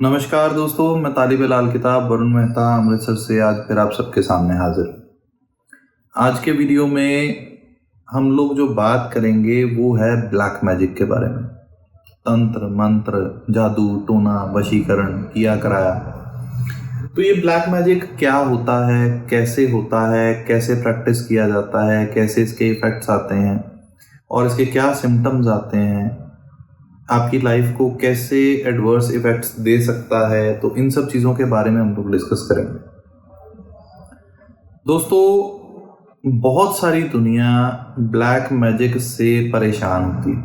नमस्कार दोस्तों, मैं तालिब लाल किताब वरुण मेहता अमृतसर से आज फिर आप सबके सामने हाजिर। आज के वीडियो में हम लोग जो बात करेंगे वो है ब्लैक मैजिक के बारे में। तंत्र मंत्र, जादू टोना, वशीकरण, किया कराया। तो ये ब्लैक मैजिक क्या होता है, कैसे होता है, कैसे प्रैक्टिस किया जाता है, कैसे इसके इफेक्ट्स आते हैं और इसके क्या सिम्टम्स आते हैं, आपकी लाइफ को कैसे एडवर्स इफेक्ट्स दे सकता है, तो इन सब चीज़ों के बारे में हम लोग डिस्कस करेंगे। दोस्तों, बहुत सारी दुनिया ब्लैक मैजिक से परेशान होती है।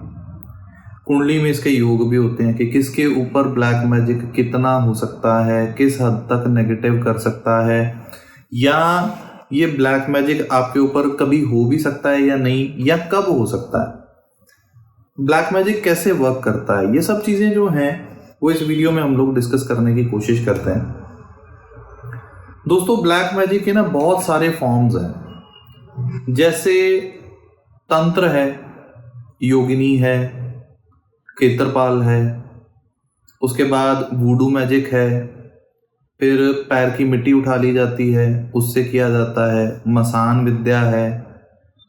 कुंडली में इसके योग भी होते हैं कि किसके ऊपर ब्लैक मैजिक कितना हो सकता है, किस हद तक नेगेटिव कर सकता है, या ये ब्लैक मैजिक आपके ऊपर कभी हो भी सकता है या नहीं, या कब हो सकता है, ब्लैक मैजिक कैसे वर्क करता है। ये सब चीज़ें जो हैं वो इस वीडियो में हम लोग डिस्कस करने की कोशिश करते हैं। दोस्तों, ब्लैक मैजिक के ना बहुत सारे फॉर्म्स हैं, जैसे तंत्र है, योगिनी है, केतरपाल है, उसके बाद वूडू मैजिक है, फिर पैर की मिट्टी उठा ली जाती है, उससे किया जाता है, मसान विद्या है।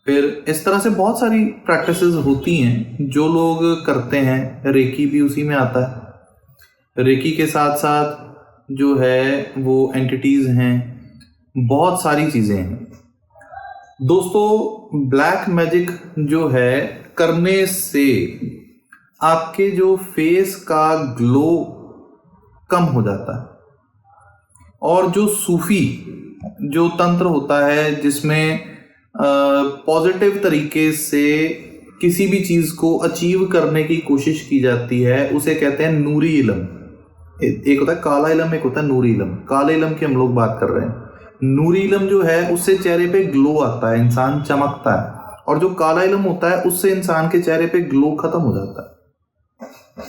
फिर इस तरह से बहुत सारी प्रैक्टिसेस होती हैं जो लोग करते हैं। रेकी भी उसी में आता है। रेकी के साथ साथ जो है वो एंटिटीज़ हैं, बहुत सारी चीज़ें हैं। दोस्तों, ब्लैक मैजिक जो है करने से आपके जो फेस का ग्लो कम हो जाता है, और जो सूफी जो तंत्र होता है जिसमें पॉजिटिव तरीके से किसी भी चीज़ को अचीव करने की कोशिश की जाती है, उसे कहते हैं नूरी इलम। एक होता है काला इलम, एक होता है नूरी इलम। काले इलम की हम लोग बात कर रहे हैं। नूरी इलम जो है उससे चेहरे पे ग्लो आता है, इंसान चमकता है, और जो काला इलम होता है उससे इंसान के चेहरे पे ग्लो खत्म हो जाता है।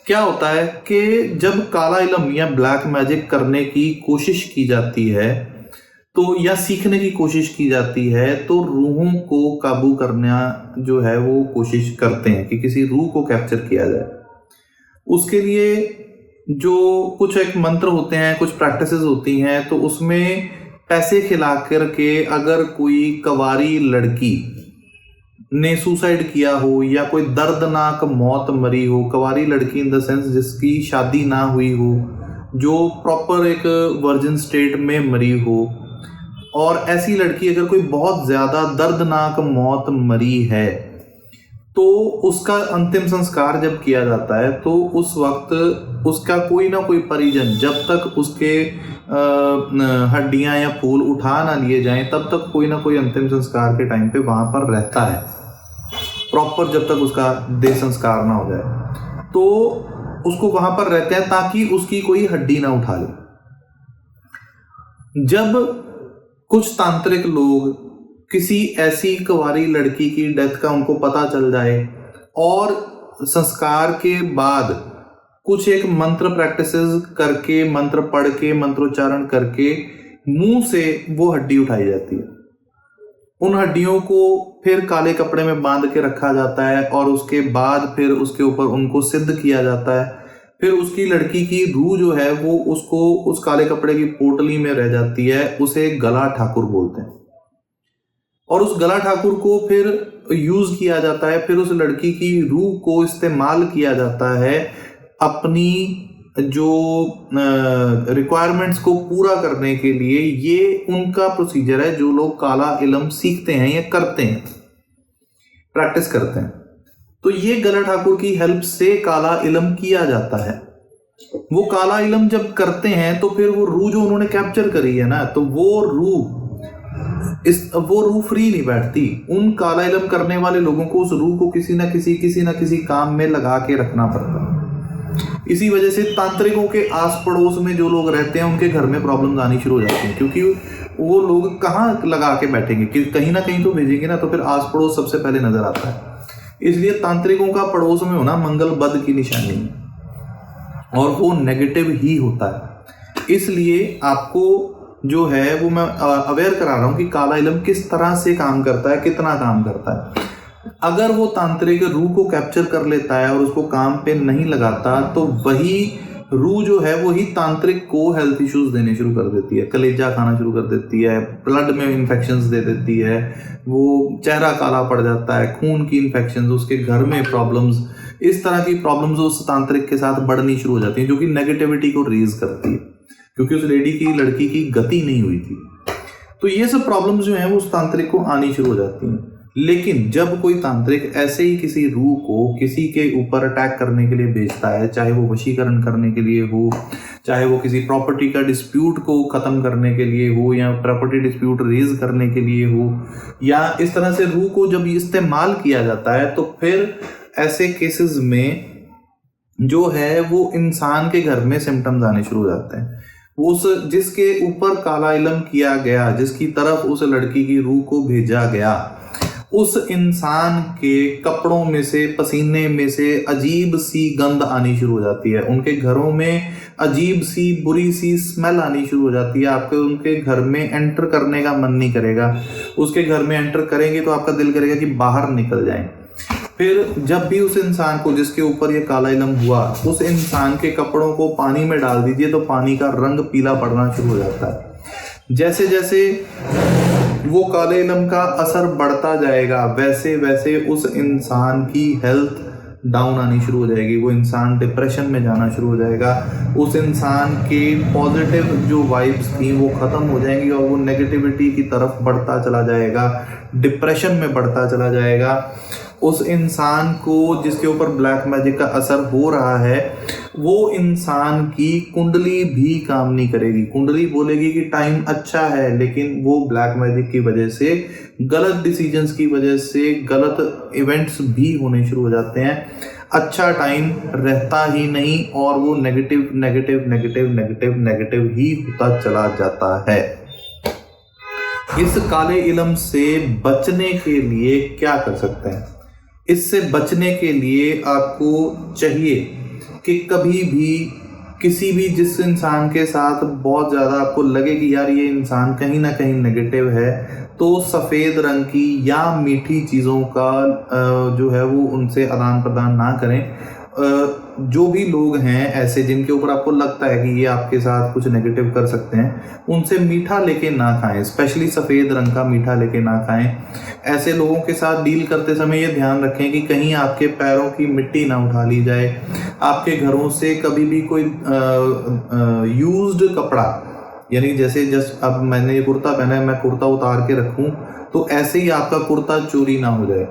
क्या होता है कि जब काला इलम या ब्लैक मैजिक करने की कोशिश की जाती है तो या सीखने की कोशिश की जाती है, तो रूहों को काबू करना जो है वो कोशिश करते हैं कि किसी रूह को कैप्चर किया जाए। उसके लिए जो कुछ एक मंत्र होते हैं, कुछ प्रैक्टिसेस होती हैं, तो उसमें पैसे खिला करके अगर कोई कवारी लड़की ने सुसाइड किया हो या कोई दर्दनाक मौत मरी हो, कवारी लड़की इन द सेंस जिसकी शादी ना हुई हो, जो प्रॉपर एक वर्जिन स्टेट में मरी हो, और ऐसी लड़की अगर कोई बहुत ज़्यादा दर्दनाक मौत मरी है, तो उसका अंतिम संस्कार जब किया जाता है तो उस वक्त उसका कोई ना कोई परिजन, जब तक उसके हड्डियां या फूल उठा ना लिए जाएं, तब तक कोई ना कोई अंतिम संस्कार के टाइम पे वहाँ पर रहता है, प्रॉपर जब तक उसका देह संस्कार ना हो जाए, तो उसको वहाँ पर रहते हैं ताकि उसकी कोई हड्डी ना उठा ले। जब कुछ तांत्रिक लोग किसी ऐसी कुंवारी लड़की की डेथ का उनको पता चल जाए और संस्कार के बाद कुछ एक मंत्र प्रैक्टिसेस करके, मंत्र पढ़ के, मंत्रोच्चारण करके मुंह से वो हड्डी उठाई जाती है। उन हड्डियों को फिर काले कपड़े में बांध के रखा जाता है और उसके बाद फिर उसके ऊपर उनको सिद्ध किया जाता है। फिर उसकी लड़की की रूह जो है वो उसको उस काले कपड़े की पोटली में रह जाती है, उसे गला ठाकुर बोलते हैं, और उस गला ठाकुर को फिर यूज किया जाता है। फिर उस लड़की की रूह को इस्तेमाल किया जाता है अपनी जो रिक्वायरमेंट्स को पूरा करने के लिए। ये उनका प्रोसीजर है जो लोग काला इलम सीखते हैं या करते हैं, प्रैक्टिस करते हैं। तो ये गला ठाकुर की हेल्प से काला इलम किया जाता है। वो काला इलम जब करते हैं तो फिर वो रूह जो उन्होंने कैप्चर करी है ना, तो वो रूह फ्री नहीं बैठती। उन काला इलम करने वाले लोगों को उस रूह को किसी ना किसी काम में लगा के रखना पड़ता है। इसी वजह से तांत्रिकों के आस पड़ोस में जो लोग रहते हैं उनके घर में प्रॉब्लम्स आनी शुरू हो जाती हैं, क्योंकि वो लोग कहाँ लगा के बैठेंगे, कि कहीं ना कहीं तो भेजेंगे ना, तो फिर आस पड़ोस सबसे पहले नजर आता है। इसलिए तांत्रिकों का पड़ोस में होना मंगल बद की निशानी है, और वो नेगेटिव ही होता है। इसलिए आपको जो है वो मैं अवेयर करा रहा हूँ कि काला इलम किस तरह से काम करता है, कितना काम करता है। अगर वो तांत्रिक रूह को कैप्चर कर लेता है और उसको काम पे नहीं लगाता, तो वही रूह जो है वो ही तांत्रिक को हेल्थ इश्यूज देने शुरू कर देती है, कलेजा खाना शुरू कर देती है, ब्लड में इन्फेक्शंस दे देती है, वो चेहरा काला पड़ जाता है, खून की इन्फेक्शंस, उसके घर में प्रॉब्लम्स, इस तरह की प्रॉब्लम्स उस तांत्रिक के साथ बढ़नी शुरू हो जाती हैं, जो कि नेगेटिविटी को रेज करती है, क्योंकि उस लड़की की गति नहीं हुई थी। तो ये सब प्रॉब्लम्स जो हैं वो उस तांत्रिक को आनी शुरू हो जाती हैं। लेकिन जब कोई तांत्रिक ऐसे ही किसी रूह को किसी के ऊपर अटैक करने के लिए भेजता है, चाहे वो वशीकरण करने के लिए हो, चाहे वो किसी प्रॉपर्टी का डिस्प्यूट को ख़त्म करने के लिए हो, या प्रॉपर्टी डिस्प्यूट रेज करने के लिए हो, या इस तरह से रूह को जब इस्तेमाल किया जाता है, तो फिर ऐसे केसेस में जो है वो इंसान के घर में सिम्टम्स आने शुरू हो जाते हैं। उस जिसके ऊपर काला इलम किया गया, जिसकी तरफ उस लड़की की रूह को भेजा गया, उस इंसान के कपड़ों में से, पसीने में से अजीब सी गंध आनी शुरू हो जाती है, उनके घरों में अजीब सी बुरी सी स्मेल आनी शुरू हो जाती है। आपके उनके घर में एंटर करने का मन नहीं करेगा, उसके घर में एंटर करेंगे तो आपका दिल करेगा कि बाहर निकल जाएं। फिर जब भी उस इंसान को जिसके ऊपर ये काला इलम हुआ, उस इंसान के कपड़ों को पानी में डाल दीजिए तो पानी का रंग पीला पड़ना शुरू हो जाता है। जैसे जैसे वो काले इलम का असर बढ़ता जाएगा, वैसे वैसे उस इंसान की हेल्थ डाउन आनी शुरू हो जाएगी, वो इंसान डिप्रेशन में जाना शुरू हो जाएगा, उस इंसान के पॉजिटिव जो वाइब्स थी वो ख़त्म हो जाएंगी और वो नेगेटिविटी की तरफ बढ़ता चला जाएगा, डिप्रेशन में बढ़ता चला जाएगा। उस इंसान को जिसके ऊपर ब्लैक मैजिक का असर हो रहा है, वो इंसान की कुंडली भी काम नहीं करेगी। कुंडली बोलेगी कि टाइम अच्छा है, लेकिन वो ब्लैक मैजिक की वजह से, गलत डिसीजंस की वजह से गलत इवेंट्स भी होने शुरू हो जाते हैं, अच्छा टाइम रहता ही नहीं और वो negative negative negative negative negative ही होता चला जाता है। इस काले इलम से बचने के लिए क्या कर सकते हैं? इससे बचने के लिए आपको चाहिए कि कभी भी किसी भी जिस इंसान के साथ बहुत ज़्यादा आपको लगे कि यार ये इंसान कहीं ना कहीं नेगेटिव है, तो सफ़ेद रंग की या मीठी चीज़ों का जो है वो उनसे आदान प्रदान ना करें। जो भी लोग हैं ऐसे जिनके ऊपर आपको लगता है कि ये आपके साथ कुछ नेगेटिव कर सकते हैं, उनसे मीठा लेके ना खाएं, स्पेशली सफ़ेद रंग का मीठा लेके ना खाएं। ऐसे लोगों के साथ डील करते समय ये ध्यान रखें कि कहीं आपके पैरों की मिट्टी ना उठा ली जाए। आपके घरों से कभी भी कोई यूज्ड कपड़ा, यानी जैसे जस्ट अब मैंने ये कुर्ता पहना है, मैं कुर्ता उतार के रखूं तो ऐसे ही आपका कुर्ता चोरी ना हो जाए,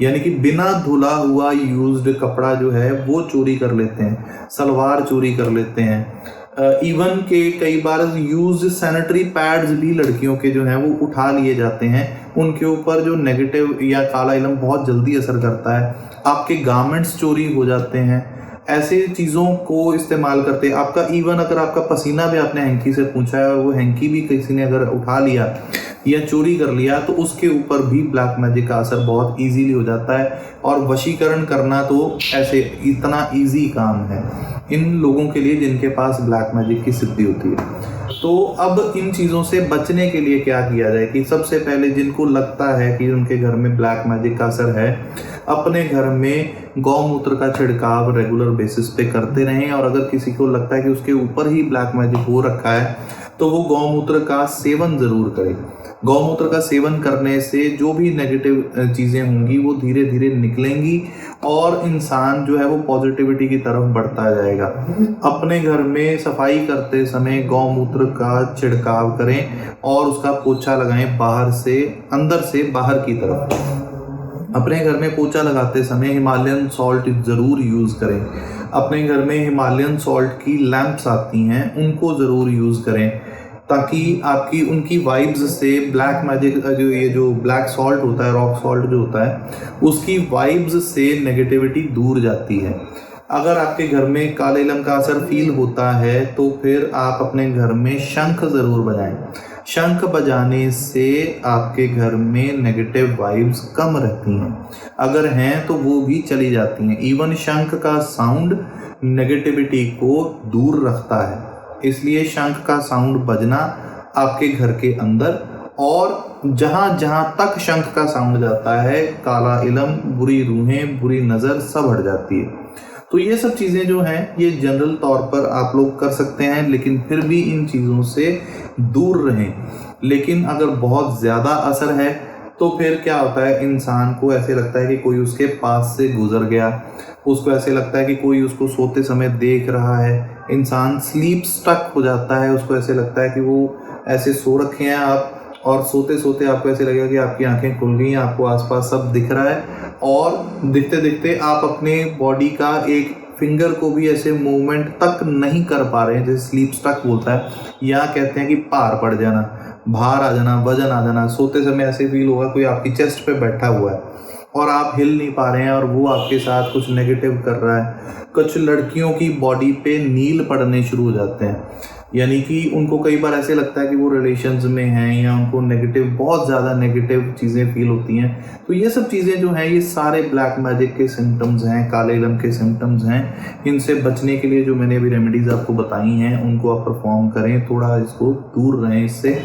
यानी कि बिना धुला हुआ यूज्ड कपड़ा जो है वो चोरी कर लेते हैं, सलवार चोरी कर लेते हैं। इवन के कई बार यूज्ड सैनिटरी पैड्स भी लड़कियों के जो हैं वो उठा लिए जाते हैं, उनके ऊपर जो नेगेटिव या काला इलम बहुत जल्दी असर करता है। आपके गारमेंट्स चोरी हो जाते हैं, ऐसे चीज़ों को इस्तेमाल करते हैं। आपका इवन अगर आपका पसीना भी आपने हैंकी से पूछा है और वो हैंकी भी किसी ने अगर उठा लिया या चोरी कर लिया, तो उसके ऊपर भी ब्लैक मैजिक का असर बहुत इजीली हो जाता है। और वशीकरण करना तो ऐसे इतना इजी काम है इन लोगों के लिए जिनके पास ब्लैक मैजिक की सिद्धि होती है। तो अब इन चीज़ों से बचने के लिए क्या किया जाए कि सबसे पहले जिनको लगता है कि उनके घर में ब्लैक मैजिक का असर है, अपने घर में गौमूत्र का छिड़काव रेगुलर बेसिस पे करते रहें। और अगर किसी को लगता है कि उसके ऊपर ही ब्लैक मैजिक हो रखा है, तो वो गौमूत्र का सेवन ज़रूर करें। गौमूत्र का सेवन करने से जो भी नेगेटिव चीज़ें होंगी वो धीरे धीरे निकलेंगी और इंसान जो है वो पॉजिटिविटी की तरफ बढ़ता जाएगा। अपने घर में सफाई करते समय गौमूत्र का छिड़काव करें और उसका पोछा लगाएं, बाहर से अंदर से बाहर की तरफ। अपने घर में पोछा लगाते समय हिमालयन सॉल्ट ज़रूर यूज़ करें। अपने घर में हिमालयन सॉल्ट की लैंप्स आती हैं, उनको ज़रूर यूज़ करें, ताकि आपकी उनकी वाइब्स से ब्लैक मैजिक जो ब्लैक सॉल्ट होता है, रॉक सॉल्ट जो होता है, उसकी वाइब्स से नेगेटिविटी दूर जाती है। अगर आपके घर में काले इलम का असर फील होता है तो फिर आप अपने घर में शंख ज़रूर बजाएं। शंख बजाने से आपके घर में नेगेटिव वाइब्स कम रहती हैं, अगर हैं तो वो भी चली जाती हैं। इवन शंख का साउंड नेगेटिविटी को दूर रखता है, इसलिए शंख का साउंड बजना आपके घर के अंदर, और जहाँ जहाँ तक शंख का साउंड जाता है, काला इलम, बुरी रूहें, बुरी नज़र सब हट जाती है। तो ये सब चीज़ें जो हैं ये जनरल तौर पर आप लोग कर सकते हैं, लेकिन फिर भी इन चीज़ों से दूर रहें। लेकिन अगर बहुत ज़्यादा असर है तो फिर क्या होता है, इंसान को ऐसे लगता है कि कोई उसके पास से गुजर गया, उसको ऐसे लगता है कि कोई उसको सोते समय देख रहा है, इंसान स्लीप स्टक हो जाता है, उसको ऐसे लगता है कि वो ऐसे सो रखे हैं आप, और सोते सोते आपको ऐसे लगेगा कि आपकी आंखें खुल गई हैं, आपको आसपास सब दिख रहा है, और दिखते दिखते आप अपने बॉडी का एक फिंगर को भी ऐसे मूवमेंट तक नहीं कर पा रहे हैं, जैसे स्लीप स्टक बोलता है, या कहते हैं कि पार पड़ जाना, बाहर आ जाना, वजन आ जाना। सोते समय ऐसे फील होगा कोई आपकी चेस्ट पे बैठा हुआ है और आप हिल नहीं पा रहे हैं और वो आपके साथ कुछ नेगेटिव कर रहा है। कुछ लड़कियों की बॉडी पे नील पड़ने शुरू हो जाते हैं, यानी कि उनको कई बार ऐसे लगता है कि वो रिलेशंस में हैं, या उनको नेगेटिव, बहुत ज़्यादा नेगेटिव चीज़ें फील होती हैं। तो ये सब चीज़ें जो हैं ये सारे ब्लैक मैजिक के सिम्टम्स हैं, काले इलम के सिम्टम्स हैं। इनसे बचने के लिए जो मैंने अभी रेमेडीज़ आपको बताई हैं उनको आप परफॉर्म करें, थोड़ा इसको दूर रहें इससे।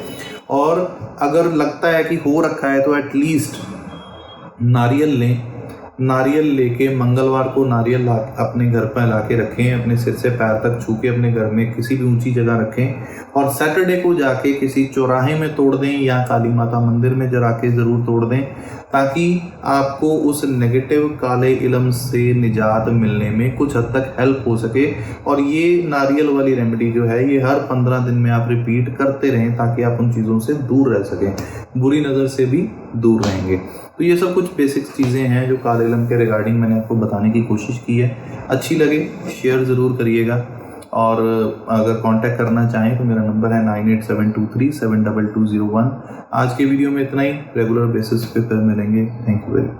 और अगर लगता है कि हो रखा है तो एटलीस्ट नारियल लें, नारियल लेके मंगलवार को नारियल अपने घर पर ला के रखें, अपने सिर से पैर तक छू के अपने घर में किसी भी ऊंची जगह रखें, और सैटरडे को जाके किसी चौराहे में तोड़ दें या काली माता मंदिर में जरा के ज़रूर तोड़ दें, ताकि आपको उस नेगेटिव काले इलम से निजात मिलने में कुछ हद तक हेल्प हो सके। और ये नारियल वाली रेमेडी जो है ये हर 15 दिन में आप रिपीट करते रहें, ताकि आप उन चीज़ों से दूर रह सकें, बुरी नज़र से भी दूर रहेंगे। तो ये सब कुछ बेसिक चीज़ें हैं जो काले इलम के रिगार्डिंग मैंने आपको बताने की कोशिश की है। अच्छी लगे शेयर ज़रूर करिएगा, और अगर कांटेक्ट करना चाहें तो मेरा नंबर है 9872372201। आज के वीडियो में इतना ही, रेगुलर बेसिस पे फिर मिलेंगे। Thank you very much.